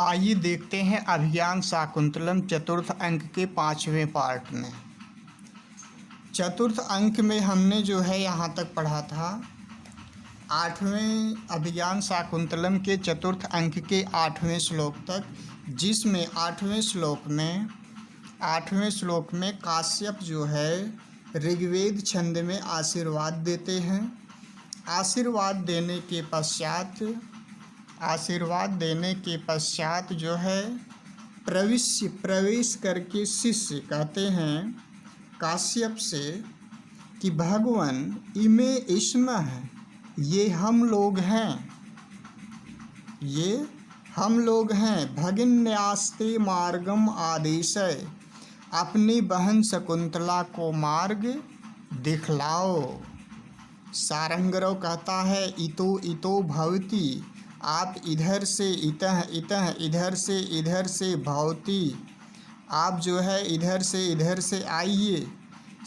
आइए देखते हैं अभिज्ञान शाकुंतलम चतुर्थ अंक के 5वें पार्ट में। चतुर्थ अंक में हमने जो है यहाँ तक पढ़ा था 8वें अभिज्ञान शाकुंतलम के चतुर्थ अंक के 8वें श्लोक तक, जिसमें 8वें श्लोक में काश्यप जो है ऋग्वेद छंद में आशीर्वाद देते हैं। आशीर्वाद देने के पश्चात जो है प्रवेश करके शिष्य कहते हैं काश्यप से कि भगवान इमे इसमः, ये हम लोग हैं, भगिन्यास्ते मार्गम आदेशय, अपनी बहन शकुंतला को मार्ग दिखलाओ। सारंगरव कहता है इतो इतो भवति, आप इधर से इतः इतः, इधर से भवति, आप जो है इधर से आइए।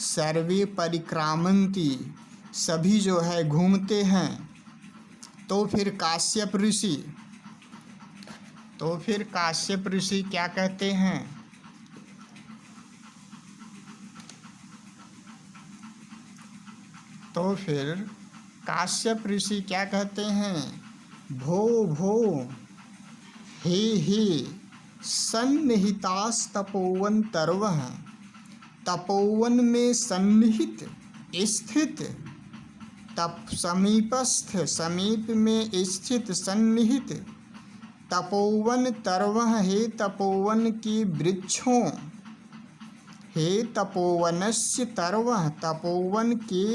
सर्वे परिक्रामन्ति, सभी जो है घूमते हैं। तो फिर काश्यप ऋषि क्या कहते हैं? तो फिर काश्यप ऋषि क्या कहते हैं? भो हे सन्निहितास्तपोवन तरवः, तपोवन में सन्निहित स्थित, समीप में स्थित सन्निहित तपोवन तरवः, हे तपोवन के वृक्षों, हे तपोवनस्य तरवः, तपोवन के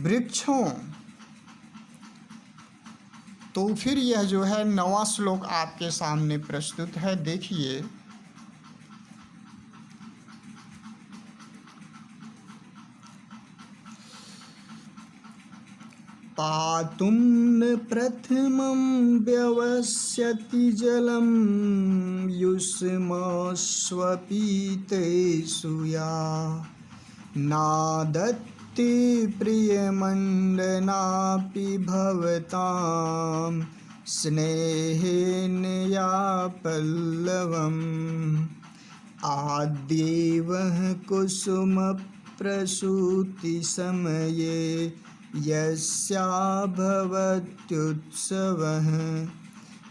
वृक्षों। तो फिर यह जो है 9वां श्लोक आपके सामने प्रस्तुत है, देखिए। पातुं न प्रथमं व्यवस्यति जलं, युष्मस्वपीतेषु या नादत्ति प्रियमण्डनापि भवतां स्नेहेन या पल्लवम्। आद्येवः कुसुमप्रसूतिसमये यस्याभवत्युत्सवः,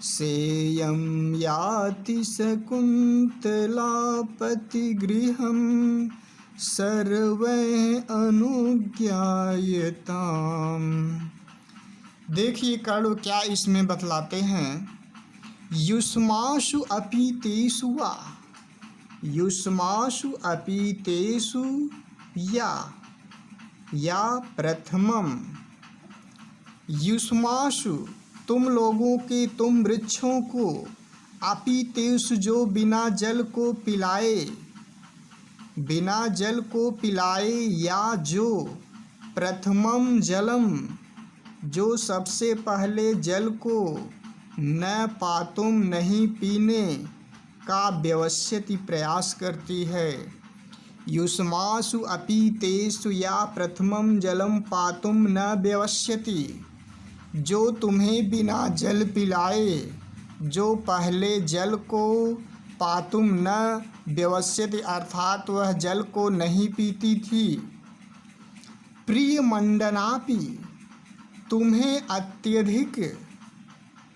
सेयं याति शकुन्तलापतिगृहं सर्वैः अनुज्ञायताम्। देखिए कर्ण क्या इसमें बतलाते हैं। युष्मासु अपीतेषु वा, युष्मासु अपीतेषु या प्रथमम, युष्मासु तुम लोगों के, तुम वृक्षों को, अपीतेषु जो बिना जल को पिलाए, या जो प्रथमम जलम, जो सबसे पहले जल को, न पातुम नहीं पीने का व्यवस्यति प्रयास करती है। युष्मासु अपीतेषु या प्रथमं जलम पातुम न व्यवस्यति, जो तुम्हें बिना जल पिलाए, जो पहले जल को पातुम न व्यवस्यति अर्थात वह जल को नहीं पीती थी। प्रियमंडनापि, तुम्हें अत्यधिक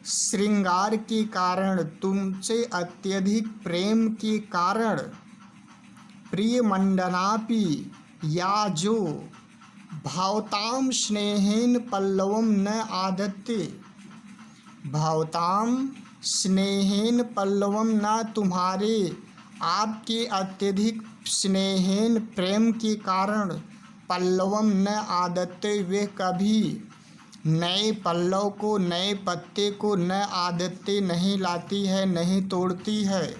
श्रृंगार के कारण, तुमसे अत्यधिक प्रेम के कारण, प्रियमंडनापि या जो भावताम स्नेहेन पल्लवम न आदत्ते, भावताम स्नेहेन पल्लवम न, तुम्हारे आपके अत्यधिक स्नेहेन प्रेम के कारण पल्लवम न आदत्ते, वे कभी नए पल्लव को, नए पत्ते को न आदत्ते नहीं लाती है, नहीं तोड़ती है,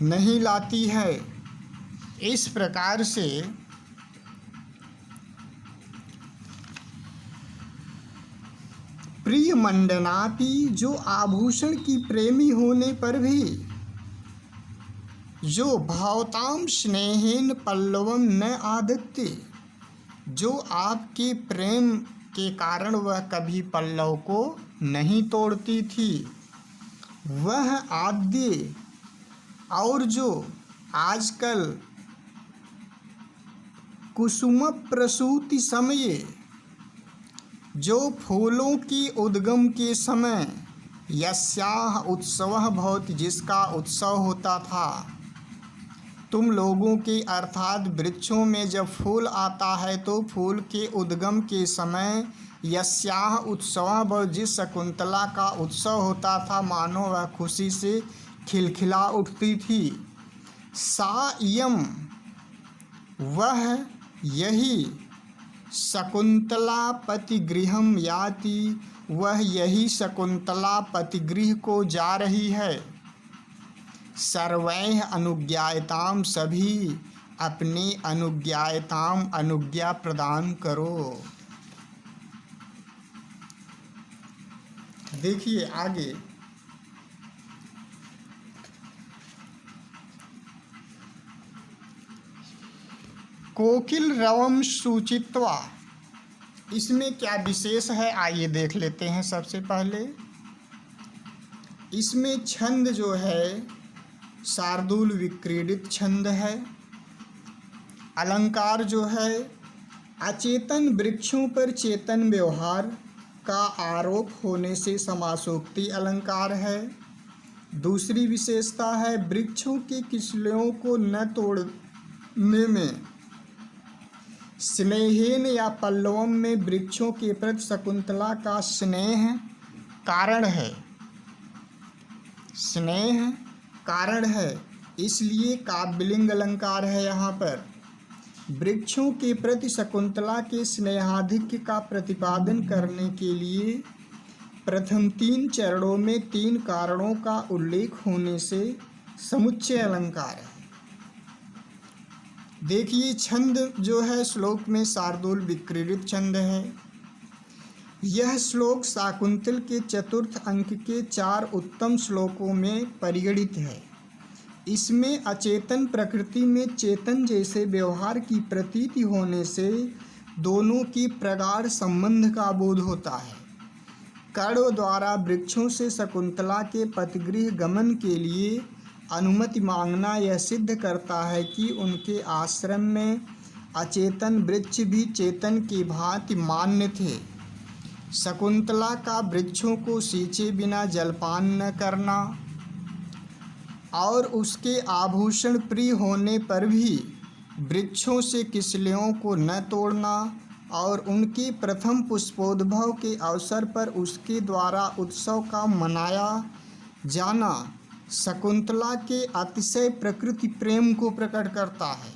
नहीं लाती है। इस प्रकार से प्रियमंडनापि, जो आभूषण की प्रेमी होने पर भी, जो भावताम स्नेहेन पल्लवम न आदत्ते, जो आपके प्रेम के कारण वह कभी पल्लव को नहीं तोड़ती थी। वह आद्य और जो आजकल कुसुम प्रसूति समये, जो फूलों की उद्गम के समय यस्याह उत्सवः भवति, जिसका उत्सव होता था, तुम लोगों के अर्थात वृक्षों में जब फूल आता है तो फूल के उद्गम के समय यस्याह उत्सवः भवति, जिस शकुंतला का उत्सव होता था, मानो वह खुशी से खिलखिला उठती थी। सा इयं, वह यही, शकुंतला पतिगृहं याति, वह यही शकुंतला पतिगृह को जा रही है। सर्वैः अनुज्ञायताम, सभी अपनी अनुज्ञायताम, अनुज्ञा प्रदान करो। देखिए आगे, कोकिल रवम सूचित्वा, इसमें क्या विशेष है आइए देख लेते हैं। सबसे पहले इसमें छंद जो है शार्दूल विक्रीडित छंद है। अलंकार जो है अचेतन वृक्षों पर चेतन व्यवहार का आरोप होने से समासोक्ति अलंकार है। दूसरी विशेषता है वृक्षों के किसलियों को न तोड़ने में स्नेहेन या पल्लवम में वृक्षों के प्रति शकुंतला का स्नेह कारण है। स्नेह कारण है, इसलिए काव्यलिंग अलंकार है। यहाँ पर वृक्षों के प्रति शकुंतला के स्नेहाधिक्य का प्रतिपादन करने के लिए प्रथम 3 चरणों में 3 कारणों का उल्लेख होने से समुच्चय अलंकार है। देखिए छंद जो है श्लोक में शार्दूल विक्रीडित छंद है। यह श्लोक शाकुंतल के चतुर्थ अंक के 4 उत्तम श्लोकों में परिगणित है। इसमें अचेतन प्रकृति में चेतन जैसे व्यवहार की प्रतीति होने से दोनों की प्रगाढ़ संबंध का बोध होता है। कर्ण द्वारा वृक्षों से शकुंतला के पतिगृह गमन के लिए अनुमति मांगना यह सिद्ध करता है कि उनके आश्रम में अचेतन वृक्ष भी चेतन की भांति मान्य थे। शकुंतला का वृक्षों को सींचे बिना जलपान न करना और उसके आभूषण प्रिय होने पर भी वृक्षों से किसलियों को न तोड़ना और उनके प्रथम पुष्पोद्भव के अवसर पर उसके द्वारा उत्सव का मनाया जाना शकुंतला के अतिशय प्रकृति प्रेम को प्रकट करता है।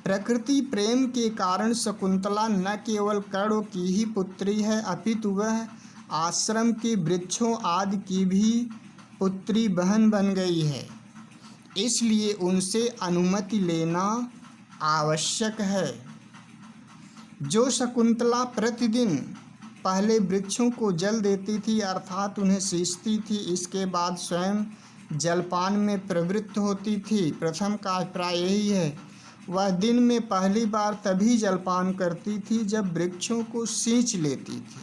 प्रकृति प्रेम के कारण शकुंतला न केवल कर्ण की ही पुत्री है अपितु वह आश्रम के वृक्षों आदि की भी पुत्री बहन बन गई है। इसलिए उनसे अनुमति लेना आवश्यक है। जो शकुंतला प्रतिदिन पहले वृक्षों को जल देती थी अर्थात उन्हें सींचती थी, इसके बाद स्वयं जलपान में प्रवृत्त होती थी, प्रथम का अभिप्राय यही है। वह दिन में पहली बार तभी जलपान करती थी जब वृक्षों को सींच लेती थी।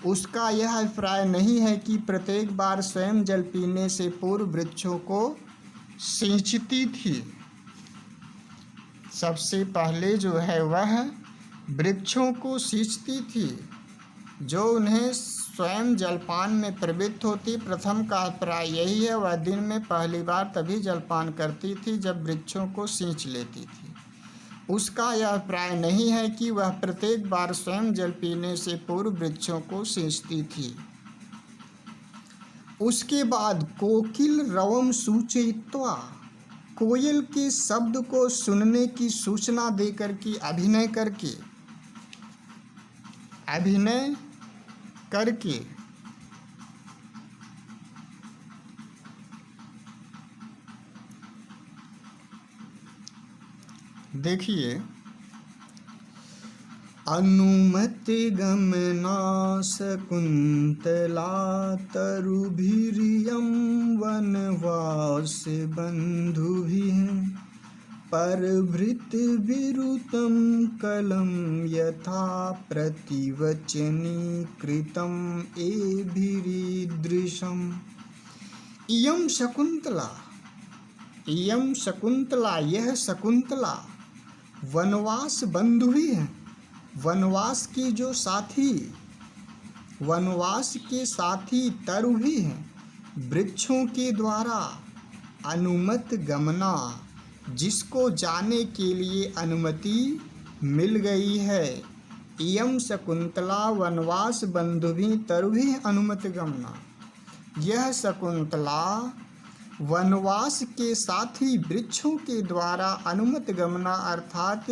उसका यह अभिप्राय नहीं है कि प्रत्येक बार स्वयं जल पीने से पूर्व वृक्षों को सींचती थी। सबसे पहले जो है वह वृक्षों को सींचती थी जो उन्हें स्वयं जलपान में प्रवृत्त होती। प्रथम का अभिप्राय यही है, वह दिन में पहली बार तभी जलपान करती थी जब वृक्षों को सींच लेती थी। उसका यह अभिप्राय नहीं है कि वह प्रत्येक बार स्वयं जल पीने से पूर्व वृक्षों को सींचती थी। उसके बाद कोकिल रवम सूचयित्वा, कोयल के शब्द को सुनने की सूचना देकर के अभिनय करके देखिए अनुमति गमना शकुंतला तरुभिरियं वनवास बंधुभिः परभृत विरुतं कलं यथा प्रतिवचनी कृतम् एभिरीदृशम्। इयं शकुंतला, इयं शकुंतला, यह शकुंतला वनवास बंधु ही है, वनवास की जो साथी, वनवास के साथी तरु भी हैं, वृक्षों के द्वारा अनुमत गमना, जिसको जाने के लिए अनुमति मिल गई है। इयं शकुंतला वनवास बंधुभि तरुभि अनुमत गमना, यह शकुंतला वनवास के साथी वृक्षों के द्वारा अनुमत गमना अर्थात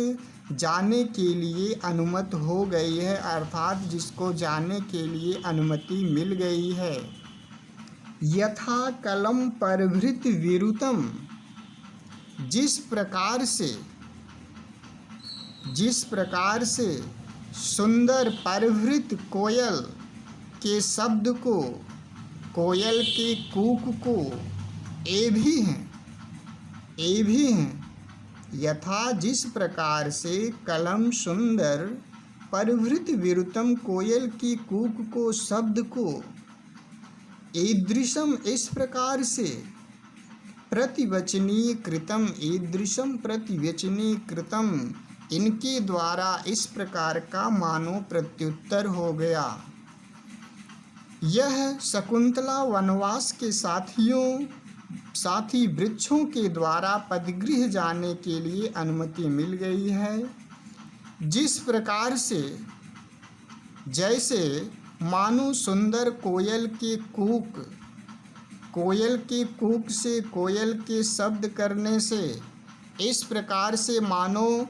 जाने के लिए अनुमत हो गई है, अर्थात जिसको जाने के लिए अनुमति मिल गई है। यथा कलम परभृत विरुतम, जिस प्रकार से सुंदर परभृत कोयल के शब्द को, कोयल के कूक को ए भी हैं, यथा जिस प्रकार से कलम सुंदर परभृत विरुतम कोयल की कूक को, शब्द को, ईदृशम इस प्रकार से, प्रतिवचनीय कृतम, ईदृशम प्रतिवचनीय कृतम इनके द्वारा इस प्रकार का मानो प्रत्युत्तर हो गया। यह शकुंतला वनवास के साथी वृक्षों के द्वारा पदगृह जाने के लिए अनुमति मिल गई है। जिस प्रकार से, जैसे मानो सुंदर कोयल के कूक, कोयल के कूक से, कोयल के शब्द करने से, इस प्रकार से मानो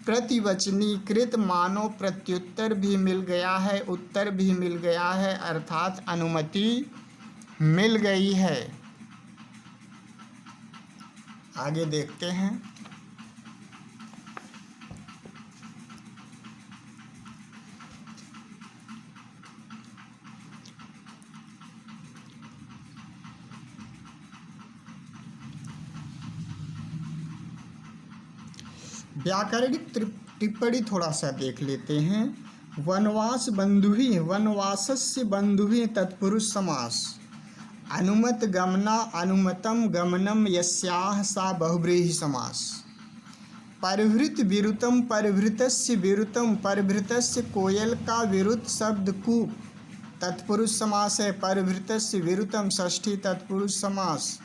प्रतिवचनीकृत मानो प्रत्युत्तर भी मिल गया है, उत्तर भी मिल गया है, अर्थात अनुमति मिल गई है। आगे देखते हैं। व्याकरणिक टिप्पणी थोड़ा सा देख लेते हैं। वनवास बंधुहि, वनवासस्य बंधुहि तत्पुरुष समास। अनुमत गमना, अनुमतम गमनम यस्याह सा बहुव्रीहि समास। परभृत विरुतम, परभृतस्य विरुतम, परभृतस्य कोयल का विरुत शब्द कूक तत्पुरुष समास है। परभृतस्य विरुतम षष्ठी तत्पुरुष समास।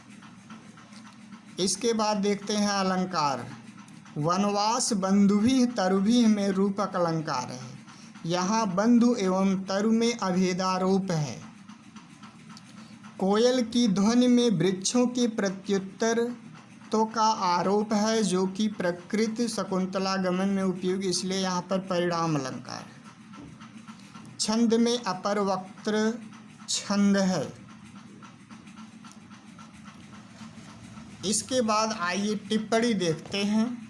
इसके बाद देखते हैं अलंकार। वनवास बंधुभि तरुभि में रूपक अलंकार है। यहाँ बंधु एवं तरु में अभेदारोप है। कोयल की ध्वनि में वृक्षों के प्रत्युत्तर तो का आरोप है, जो कि प्रकृत शकुंतला गमन में उपयोगी, इसलिए यहाँ पर परिणाम अलंकार है। छंद में अपर वक्त्र छंद है। इसके बाद आइए टिप्पणी देखते हैं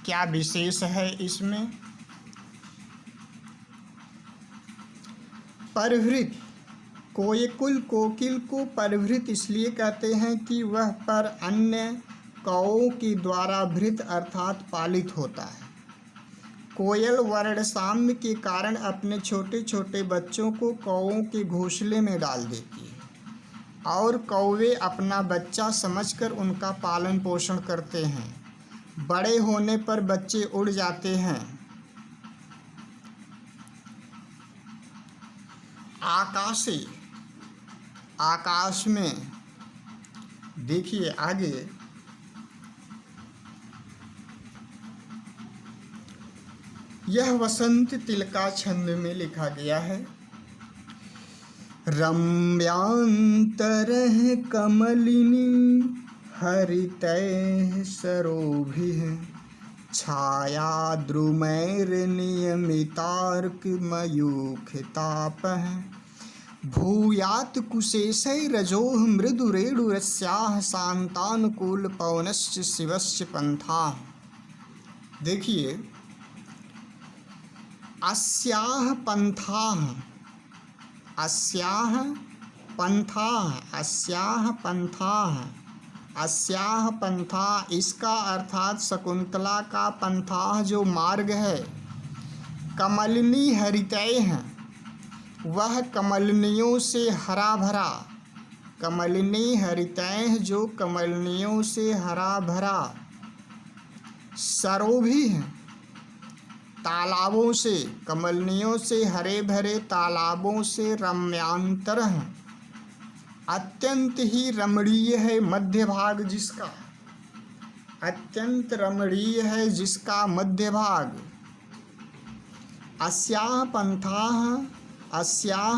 क्या विशेष है इसमें। परभृत, कोकिल को परभृत इसलिए कहते हैं कि वह पर अन्य कौओं के द्वारा भृत अर्थात पालित होता है। कोयल वर्णसाम्य के कारण अपने छोटे छोटे बच्चों को कौओं के घोंसले में डाल देती है और कौवे अपना बच्चा समझकर उनका पालन पोषण करते हैं। बड़े होने पर बच्चे उड़ जाते हैं। आकाशे, आकाश में, देखिए आगे यह वसंत तिलका छंद में लिखा गया है। रम्यांतरः कमलिनी हरितैः सरोभिः छाया द्रुमैर्नियमितार्कमयूखतापः भूयात् कुशेशैरजोः मृदुरेणुरस्याः शान्तानुकूल पवनश्च शिवश्च पंथाः। देखिए अस्याः पंथाः, अस्याः पंथाः, अस्याः पंथाः, अस्याः पंथा, इसका अर्थात शकुंतला का पंथाः जो मार्ग है। कमलिनी हरितय है, वह कमलनियों से हरा भरा, कमलिनी हरितैः जो कमलनियों से हरा भरा, सरोभी है तालाबों से, कमलनियों से हरे भरे तालाबों से रम्यांतर है, अत्यंत ही रमणीय है मध्य भाग जिसका, अत्यंत रमणीय है जिसका मध्य भाग। अस्याह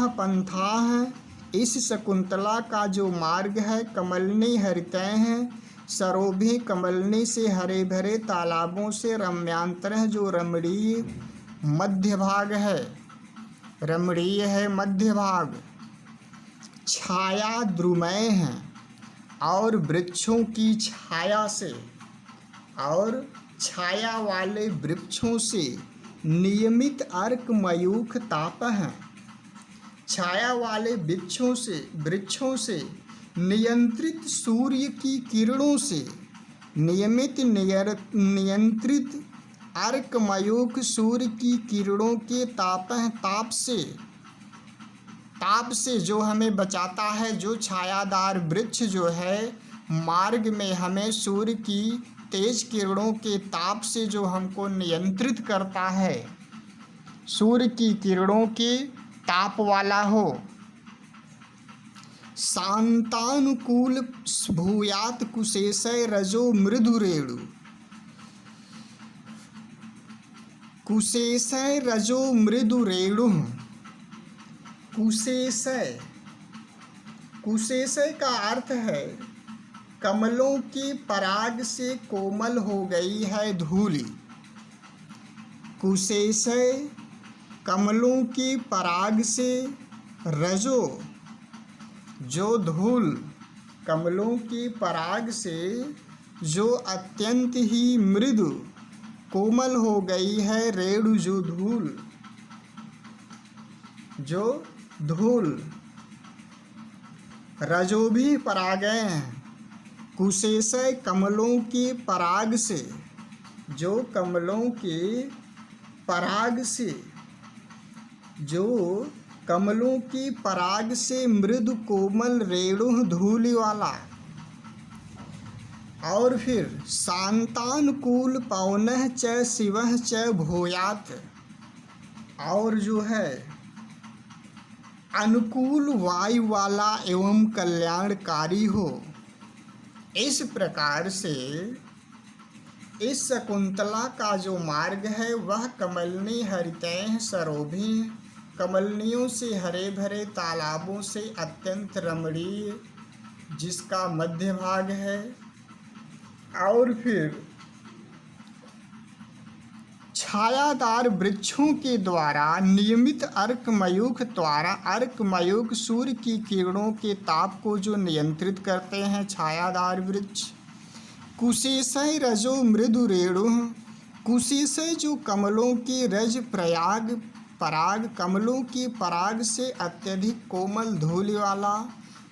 पंथाः इस शकुंतला का जो मार्ग है, कमलनी हरितैः सरोभी कमलनी से हरे भरे तालाबों से, रम्यांतर जो रमणीय मध्य भाग है, रमणीय है मध्य भाग। छाया द्रुमय है और वृक्षों की छाया से, और छाया वाले वृक्षों से नियमित अर्क मयूख ताप है, छाया वाले वृक्षों से नियंत्रित सूर्य की किरणों से, नियंत्रित अर्कमयूख सूर्य की किरणों के ताप से जो हमें बचाता है, जो छायादार वृक्ष जो है मार्ग में हमें सूर्य की तेज किरणों के ताप से जो हमको नियंत्रित करता है, सूर्य की किरणों के ताप वाला हो। शांतानुकूल भूयात कुशेशय रजो मृदु रेणु, कुशेशय रजो मृदु रेणु। कुशेशय का अर्थ है कमलों की पराग से कोमल हो गई है धूली। कुशेशय कमलों की पराग से, रजो जो धूल, कमलों की पराग से जो अत्यंत ही मृदु कोमल हो गई है, रेणु जो धूल, रजो भी परागैः कुशेशय कमलों की पराग से, जो कमलों के पराग से, जो कमलों की पराग से मृदु कोमल रेणु धूलि वाला। और फिर शांतानुकूल पवनः च शिवः च भूयात्, और जो है अनुकूल वायु वाला एवं कल्याणकारी हो। इस प्रकार से इस शकुंतला का जो मार्ग है वह कमलनी हरितैः सरोभी, कमलनियों से हरे भरे तालाबों से अत्यंत रमणीय जिसका मध्य भाग है। और फिर छायादार वृक्षों के द्वारा नियमित अर्कमयूख सूर्य की किरणों के ताप को जो नियंत्रित करते हैं छायादार वृक्ष। कुशेशय रजो मृदु रेणु, कुशेशय जो कमलों की रज पराग कमलों की पराग से अत्यधिक कोमल धूलि वाला।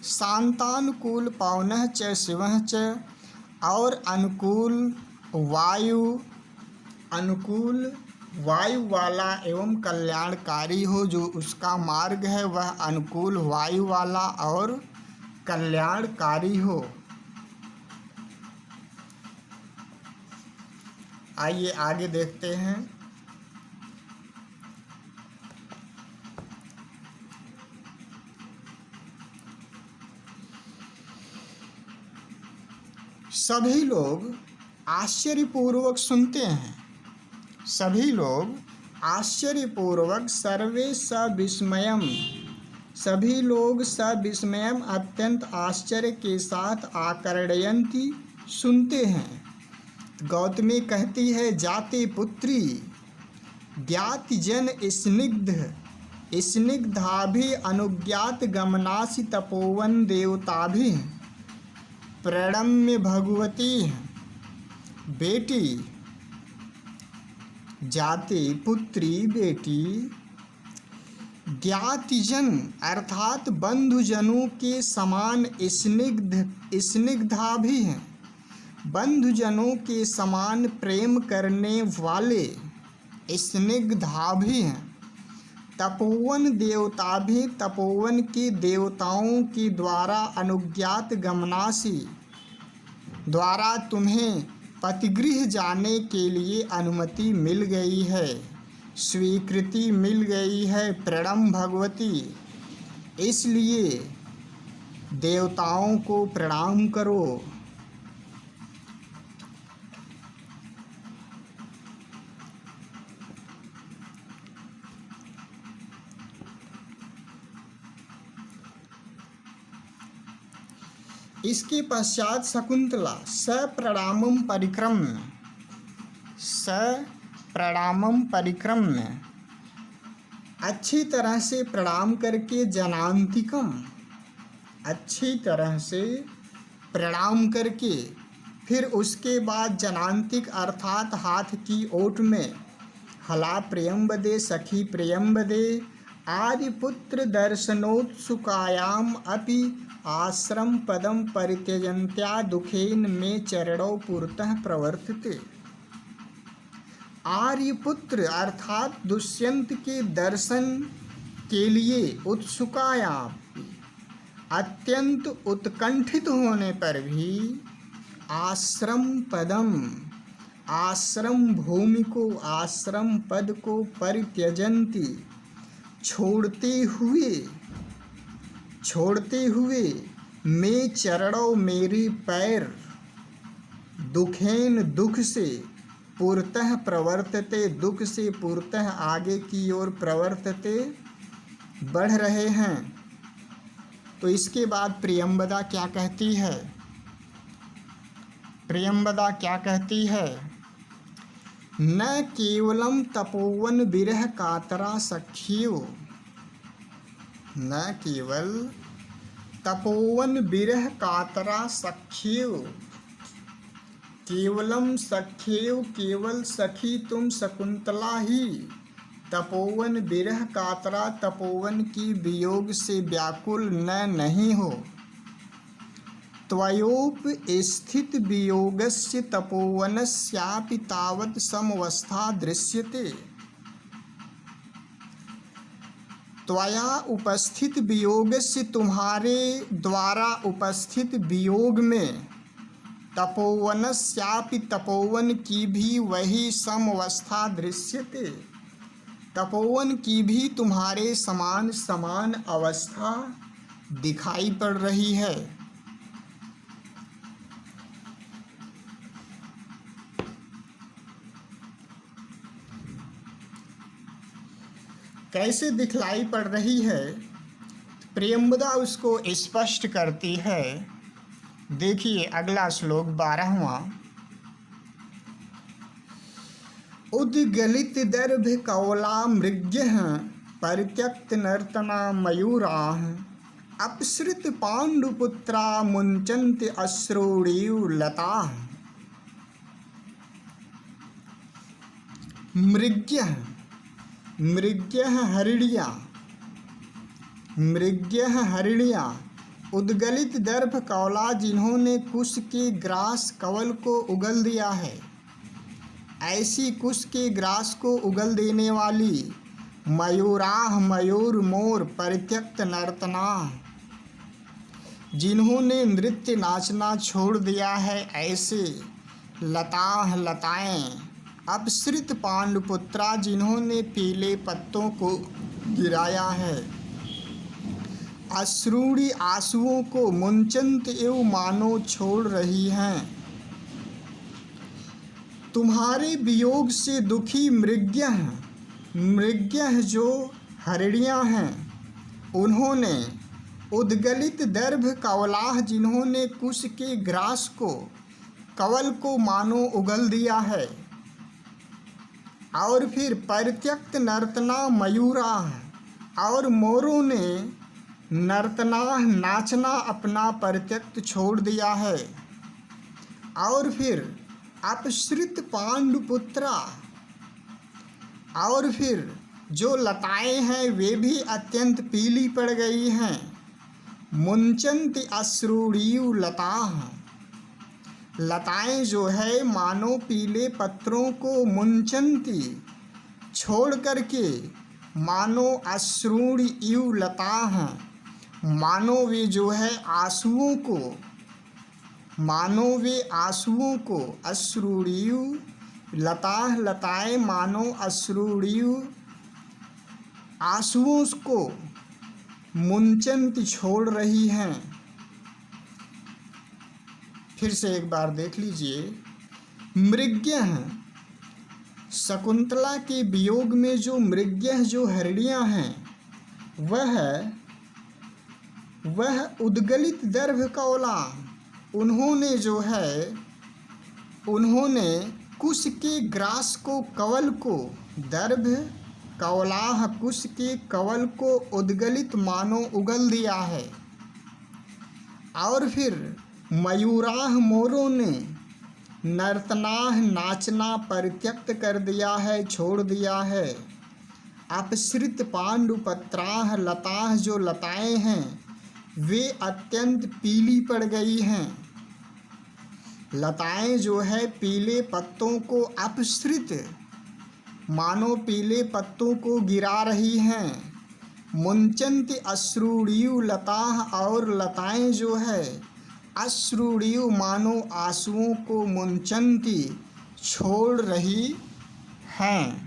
शांतानुकूल पवनः च शिवः च, और अनुकूल वायु वाला एवं कल्याणकारी हो। जो उसका मार्ग है वह अनुकूल वायु वाला और कल्याणकारी हो। आइए आगे देखते हैं। सभी लोग आश्चर्यपूर्वक सुनते हैं, सभी लोग आश्चर्यपूर्वक सर्वे सविस्मयम्, सभी लोग सविस्मयम् अत्यंत आश्चर्य के साथ आकर्णयन्ति सुनते हैं। गौतमी कहती है, जाति पुत्री ज्ञाति जन स्निग्धाभि अनुज्ञात गमनासि तपोवन देवताभि प्रणम्य भगवती। बेटी जाति पुत्री बेटी ज्ञातिजन अर्थात बंधुजनों के समान स्निग्धा भी हैं, बंधुजनों के समान प्रेम करने वाले स्निग्धा भी हैं। तपोवन देवता भी तपोवन के देवताओं के द्वारा अनुज्ञात गमनासी द्वारा तुम्हें पतिगृह जाने के लिए अनुमति मिल गई है, स्वीकृति मिल गई है। प्रणम भगवती, इसलिए देवताओं को प्रणाम करो। इसके पश्चात शकुंतला सप्रणामं परिक्रम्य अच्छी तरह से प्रणाम करके जनांतिकम अच्छी तरह से प्रणाम करके फिर उसके बाद जनांतिक अर्थात हाथ की ओट में हला प्रियंबदे सखी प्रियंबदे आदिपुत्र दर्शनोत्सुकायाम अपि आश्रम पदम परित्यजन्त्या दुखेन में चरणों पुरतः प्रवर्तते। आर्यपुत्र अर्थात दुष्यंत के दर्शन के लिए उत्सुकायाम अत्यंत उत्कंठित होने पर भी आश्रम पदम आश्रम भूमि को आश्रम पद को परित्यजन्ति छोड़ते हुए मैं चरणों मेरी पैर दुखेन दुख से पुरतः प्रवर्तते दुख से पुरतः आगे की ओर प्रवर्तते बढ़ रहे हैं। तो इसके बाद प्रियंबदा क्या कहती है? प्रियंबदा क्या कहती है? न केवलम तपोवन विरह कातरा सखियो, न केवल तपोवन विरह कातरा सखियो, केवलम सख्येव केवल सखी तुम शकुंतला ही तपोवन विरह कातरा तपोवन की वियोग से व्याकुल नहीं हो। त्वयोप स्थित वियोगस्य तपोवनस्यापि तावत् समवस्था दृश्यते। त्वया उपस्थित वियोगस्य तुम्हारे द्वारा उपस्थित वियोग में तपोवनस्यापि तपोवन की भी वही समवस्था दृश्यते। तपोवन की भी तुम्हारे समान समान अवस्था दिखाई पड़ रही है। कैसे दिखलाई पड़ रही है? प्रियंबदा उसको स्पष्ट करती है। देखिए अगला श्लोक 12वां। उद्गलित दर्भ कौला मृग्यः परित्यक्त नर्तना मयूराः अपसृत पांडुपुत्रा मुंचन्ति अश्रूणीव लताः। मृग्यः मृग्यः हरिणियाँ उद्गलित दर्भ कौला जिन्होंने कुश के ग्रास कवल को उगल दिया है, ऐसी कुश के ग्रास को उगल देने वाली मयूराह मयूर मोर परित्यक्त नर्तना जिन्होंने नृत्य नाचना छोड़ दिया है, ऐसे लताह लताएं अपसृत पांडुपुत्रा जिन्होंने पीले पत्तों को गिराया है, अश्रूणी आंसुओं को मुंचंत एव मानो छोड़ रही हैं। तुम्हारे वियोग से दुखी मृग्यः जो हरिणियाँ हैं, उन्होंने उद्गलित दर्भ कवलाह जिन्होंने कुश के ग्रास को कवल को मानो उगल दिया है, और फिर परित्यक्त नर्तना मयूराह और मोरों ने नर्तना नाचना अपना परित्यक्त छोड़ दिया है, और फिर अपसृत पांडुपुत्रा और फिर जो लताएं हैं वे भी अत्यंत पीली पड़ गई हैं। मुंचन्ति अश्रूणीव लताः लताएं जो है मानो पीले पत्रों को मुंचन्ति छोड़ करके मानो अश्रूणि इव लताः, मानो वे जो है आंसुओं को, मानो वे आंसुओं को, अश्रूणियु लताः लताएं मानो अश्रूणियु आंसुओं को मुंचंत छोड़ रही हैं। फिर से एक बार देख लीजिए। मृग्यः, शकुंतला के वियोग में जो मृग्यः जो हरिणियाँ हैं वह उद्गलित दर्भ कौला, उन्होंने जो है उन्होंने कुश के ग्रास को, कवल को, दर्भ कौलाह कुश के कवल को उद्गलित मानो उगल दिया है। और फिर मयूराह मोरों ने नर्तनाह नाचना परित्यक्त कर दिया है, छोड़ दिया है। अपसृत पांडुपत्राह लताः जो लताएं हैं वे अत्यंत पीली पड़ गई हैं। लताएं जो है पीले पत्तों को अपसृत मानो पीले पत्तों को गिरा रही हैं। मुंचन्ति अश्रूणियु लताः, और लताएं जो है अश्रूणियु मानो आंसुओं को मुंचन्ति छोड़ रही हैं।